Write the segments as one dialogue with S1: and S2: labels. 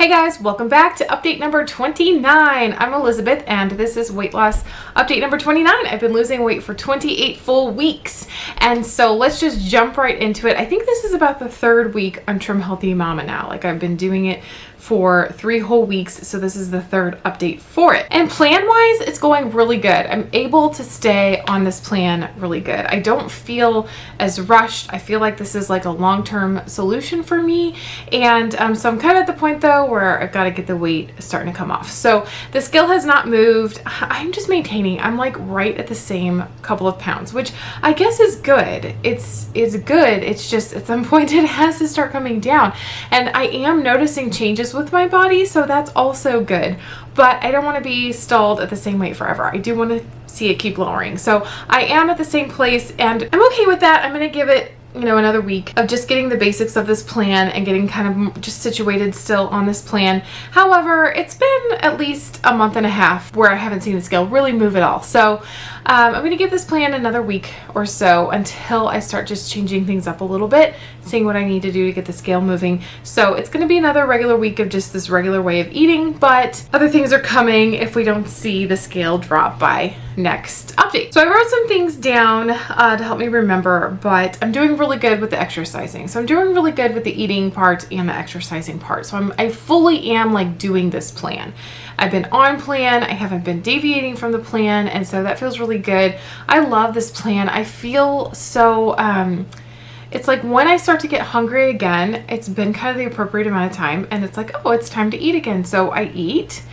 S1: Hey guys, welcome back to update number 29. I'm Elizabeth and this is weight loss update number 29. I've been losing weight for 28 full weeks. And so let's just jump right into it. I think this is about the third week on Trim Healthy Mama now. Like I've been doing it for 3 whole weeks. So this is the third update for it. And plan wise, it's going really good. I'm able to stay on this plan really good. I don't feel as rushed. I feel like this is like a long-term solution for me. And so I'm kind of at the point though where I've got to get the weight starting to come off. So the scale has not moved. I'm just maintaining. I'm like right at the same couple of pounds, which I guess is good. It's good. It's just at some point it has to start coming down. And I am noticing changes with my body, so that's also good. But I don't want to be stalled at the same weight forever. I do want to see it keep lowering. So I am at the same place and I'm okay with that. I'm going to give it another week of just getting the basics of this plan and getting kind of just situated still on this plan. However, it's been at least a month and a half where I haven't seen the scale really move at all. So I'm going to give this plan another week or so until I start just changing things up a little bit, seeing what I need to do to get the scale moving. So it's going to be another regular week of just this regular way of eating, but other things are coming if we don't see the scale drop by next update. So I wrote some things down to help me remember, but I'm doing really good with the exercising. So I'm doing really good with the eating part and the exercising part. So I fully am like doing this plan. I've been on plan. I haven't been deviating from the plan. And so that feels really good. I love this plan. I feel so, it's like when I start to get hungry again, it's been kind of the appropriate amount of time and it's like, oh, it's time to eat again. So I eat.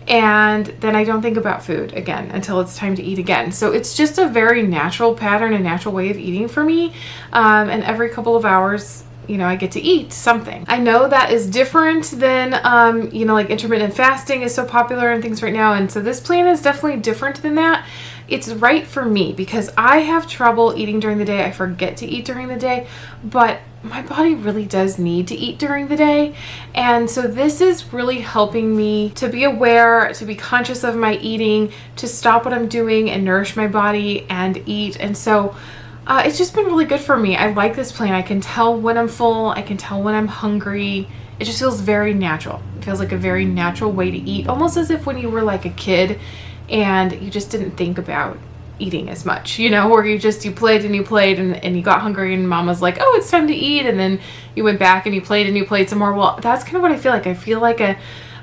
S1: And then I don't think about food again until it's time to eat again. So it's just a very natural pattern, a natural way of eating for me. And every couple of hours, I get to eat something. I know that is different than, like intermittent fasting is so popular and things right now. And so this plan is definitely different than that. It's right for me because I have trouble eating during the day. I forget to eat during the day, but my body really does need to eat during the day. And so this is really helping me to be aware, to be conscious of my eating, to stop what I'm doing and nourish my body and eat. And so it's just been really good for me. I like this plan. I can tell when I'm full. I can tell when I'm hungry. It just feels very natural. It feels like a very natural way to eat, almost as if when you were like a kid and you just didn't think about eating as much, or you played and you got hungry and mom was like, oh, it's time to eat. And then you went back and you played some more. Well, that's kind of what I feel like. I feel like a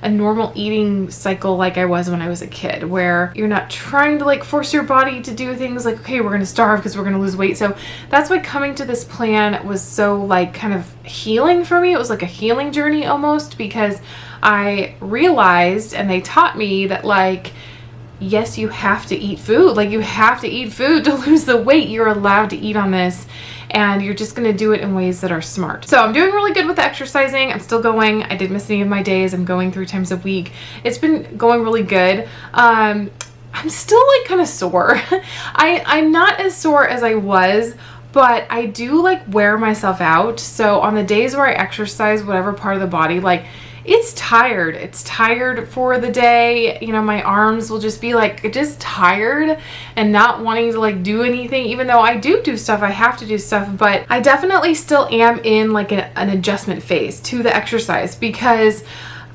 S1: normal eating cycle like I was when I was a kid, where you're not trying to like force your body to do things like, okay, we're going to starve because we're going to lose weight. So that's why coming to this plan was so like kind of healing for me. It was like a healing journey almost, because I realized and they taught me that like, yes, you have to eat food. Like you have to eat food to lose the weight. You're allowed to eat on this and you're just going to do it in ways that are smart. So I'm doing really good with the exercising. I'm still going. I didn't miss any of my days. I'm going 3 times a week. It's been going really good. I'm still like kind of sore. I'm not as sore as I was, but I do like wear myself out. So on the days where I exercise whatever part of the body, like it's tired. It's tired for the day. My arms will just be like just tired and not wanting to like do anything, even though I do stuff. I have to do stuff, but I definitely still am in like an adjustment phase to the exercise because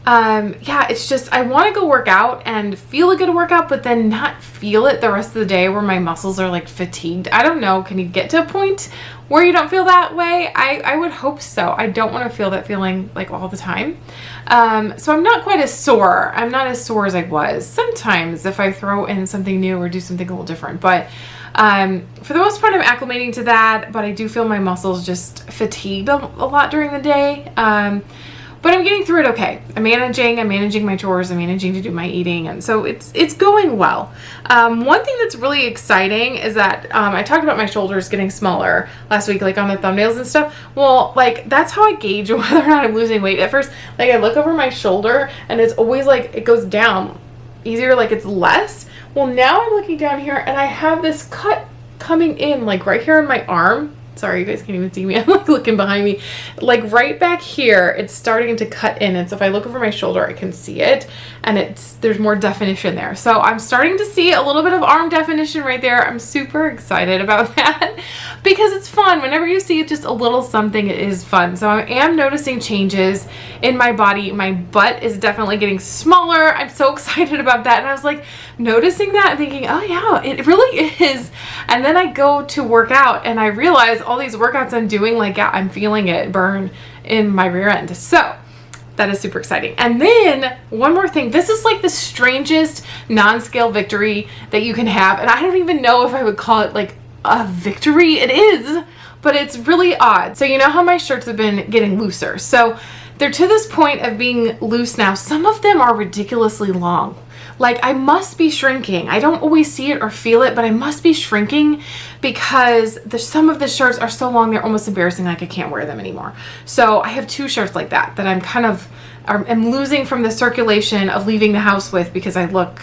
S1: it's just, I want to go work out and feel a good workout, but then not feel it the rest of the day where my muscles are like fatigued. I don't know. Can you get to a point where you don't feel that way? I would hope so. I don't want to feel that feeling like all the time. So I'm not quite as sore. I'm not as sore as I was sometimes if I throw in something new or do something a little different, but for the most part, I'm acclimating to that, but I do feel my muscles just fatigued a lot during the day. But I'm getting through it okay. I'm managing my chores, I'm managing to do my eating, and so it's going well. One thing that's really exciting is that I talked about my shoulders getting smaller last week, like on the thumbnails and stuff. Well, like that's how I gauge whether or not I'm losing weight. At first, like I look over my shoulder and it's always like it goes down easier, like it's less. Well, now I'm looking down here and I have this cut coming in like right here in my arm. Sorry, you guys can't even see me. I'm like looking behind me. Like right back here, it's starting to cut in. And so if I look over my shoulder, I can see it. And there's more definition there. So I'm starting to see a little bit of arm definition right there. I'm super excited about that because it's fun. Whenever you see just a little something, it is fun. So I am noticing changes in my body. My butt is definitely getting smaller. I'm so excited about that. And I was like noticing that and thinking, oh yeah, it really is. And then I go to work out and I realize all these workouts I'm doing, like, yeah, I'm feeling it burn in my rear end. So that is super exciting. And then one more thing, this is like the strangest non-scale victory that you can have. And I don't even know if I would call it like a victory. It is, but it's really odd. So you know how my shirts have been getting looser. So they're to this point of being loose now. Some of them are ridiculously long. Like I must be shrinking. I don't always see it or feel it, but I must be shrinking because some of the shirts are so long they're almost embarrassing, like I can't wear them anymore. So I have 2 shirts like that I'm kind of I'm losing from the circulation of leaving the house with because I look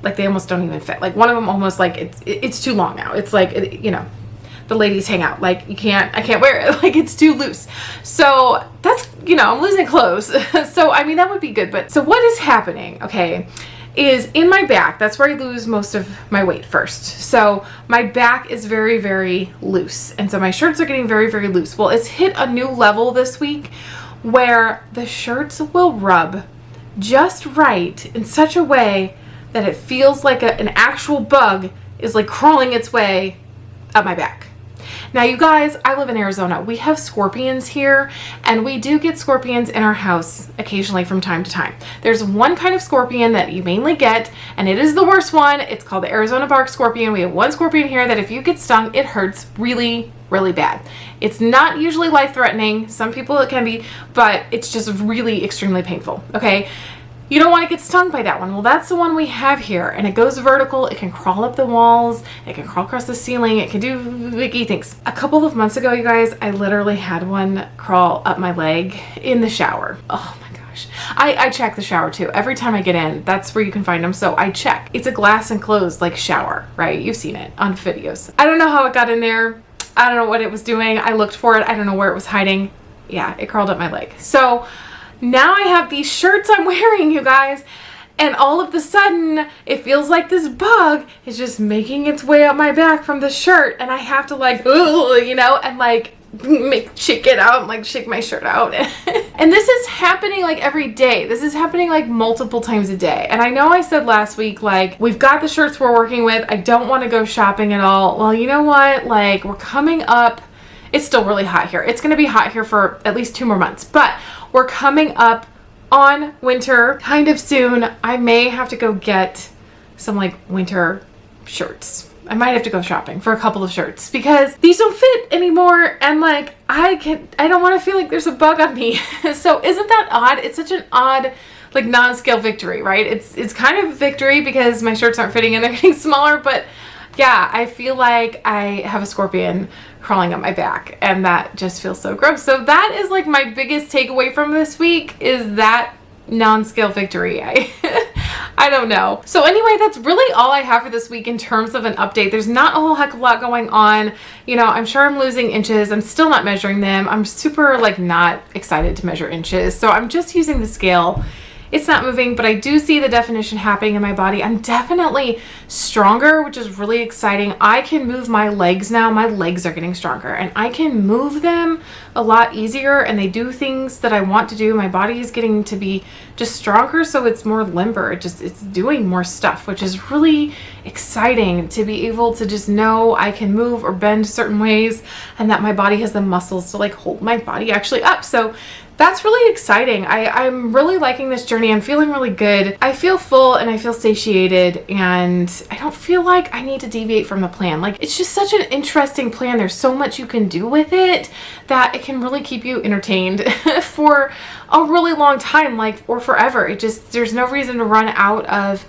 S1: like they almost don't even fit. Like one of them almost like it's too long now. It's like, you know, the ladies hang out. Like I can't wear it. Like it's too loose. So that's, you know, I'm losing clothes. So I mean that would be good. But so what is happening? Okay. Is in my back. That's where I lose most of my weight first. So my back is very, very loose. And so my shirts are getting very, very loose. Well, it's hit a new level this week where the shirts will rub just right in such a way that it feels like an actual bug is like crawling its way up my back. Now, you guys, I live in Arizona. We have scorpions here, and we do get scorpions in our house occasionally from time to time. There's one kind of scorpion that you mainly get, and it is the worst one. It's called the Arizona bark scorpion. We have one scorpion here that if you get stung, it hurts really, really bad. It's not usually life-threatening. Some people it can be, but it's just really extremely painful, okay? You don't want to get stung by that one. Well, that's the one we have here, and it goes vertical. It can crawl up the walls. It can crawl across the ceiling. It can do wiggy things. A couple of months ago, you guys, I literally had one crawl up my leg in the shower. Oh my gosh. I check the shower too. Every time I get in, that's where you can find them. So I check. It's a glass enclosed like shower, right? You've seen it on videos. I don't know how it got in there. I don't know what it was doing. I looked for it. I don't know where it was hiding. Yeah, it crawled up my leg. So now I have these shirts I'm wearing, you guys, and all of a sudden it feels like this bug is just making its way up my back from the shirt, and I have to like, you know, and like shake it out, like shake my shirt out. And this is happening like every day. This is happening like multiple times a day. And I know I said last week, like, we've got the shirts we're working with. I don't want to go shopping at all. Well, you know what? Like, we're coming up. It's still really hot here. It's going to be hot here for at least 2 more months, but we're coming up on winter kind of soon. I may have to go get some like winter shirts. I might have to go shopping for a couple of shirts because these don't fit anymore. And like, I don't want to feel like there's a bug on me. So isn't that odd? It's such an odd, like, non-scale victory, right? It's kind of a victory because my shirts aren't fitting and they're getting smaller, but yeah, I feel like I have a scorpion crawling up my back, and that just feels so gross. So that is like my biggest takeaway from this week, is that non-scale victory. I don't know. So anyway, that's really all I have for this week in terms of an update. There's not a whole heck of a lot going on. You know, I'm sure I'm losing inches. I'm still not measuring them. I'm super like not excited to measure inches. So I'm just using the scale. It's not moving, but I do see the definition happening in my body. I'm definitely stronger, which is really exciting. I can move my legs now. My legs are getting stronger, and I can move them a lot easier, and they do things that I want to do. My body is getting to be just stronger, so it's more limber. It's doing more stuff, which is really exciting to be able to just know I can move or bend certain ways, and that my body has the muscles to like hold my body actually up. So that's really exciting. I'm really liking this journey. I'm feeling really good. I feel full and I feel satiated, and I don't feel like I need to deviate from the plan. Like, it's just such an interesting plan. There's so much you can do with it that it can really keep you entertained for a really long time, like, or forever. There's no reason to run out of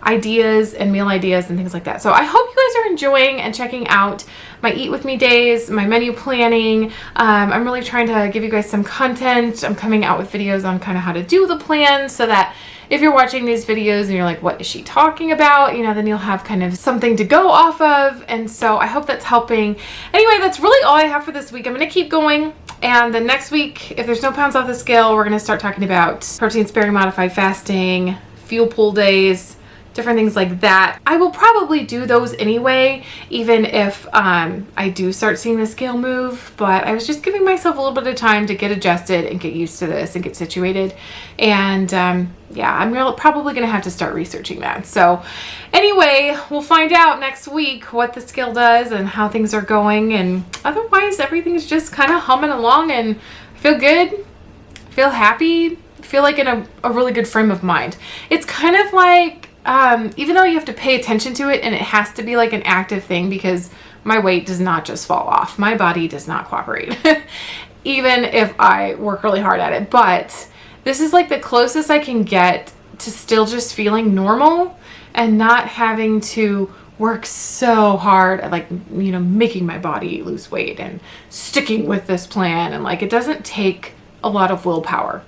S1: ideas and meal ideas and things like that. So I hope you guys are enjoying and checking out my Eat With Me days, my menu planning. I'm really trying to give you guys some content. I'm coming out with videos on kind of how to do the plan so that if you're watching these videos and you're like, what is she talking about? You know, then you'll have kind of something to go off of. And so I hope that's helping. Anyway, that's really all I have for this week. I'm going to keep going. And the next week, if there's no pounds off the scale, we're going to start talking about protein sparing modified fasting, fuel pool days, different things like that. I will probably do those anyway, even if I do start seeing the scale move, but I was just giving myself a little bit of time to get adjusted and get used to this and get situated. And yeah, I'm probably gonna have to start researching that. So anyway, we'll find out next week what the scale does and how things are going, and otherwise everything's just kind of humming along, and I feel good, I feel happy, I feel like in a really good frame of mind. It's kind of like, even though you have to pay attention to it and it has to be like an active thing, because my weight does not just fall off. My body does not cooperate, even if I work really hard at it. But this is like the closest I can get to still just feeling normal and not having to work so hard at, like, you know, making my body lose weight and sticking with this plan. And like, it doesn't take a lot of willpower.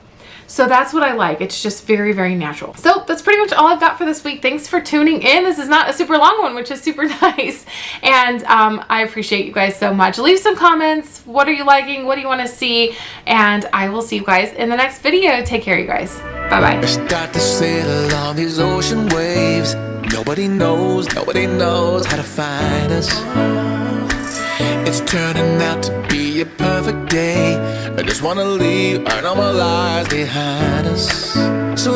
S1: So that's what I like. It's just very, very natural. So that's pretty much all I've got for this week. Thanks for tuning in. This is not a super long one, which is super nice. And I appreciate you guys so much. Leave some comments. What are you liking? What do you want to see? And I will see you guys in the next video. Take care, you guys. Bye-bye.
S2: Start to sail on these ocean waves. Nobody knows how to find us. It's turning out to be a perfect day. I just wanna leave our normal lives behind us. So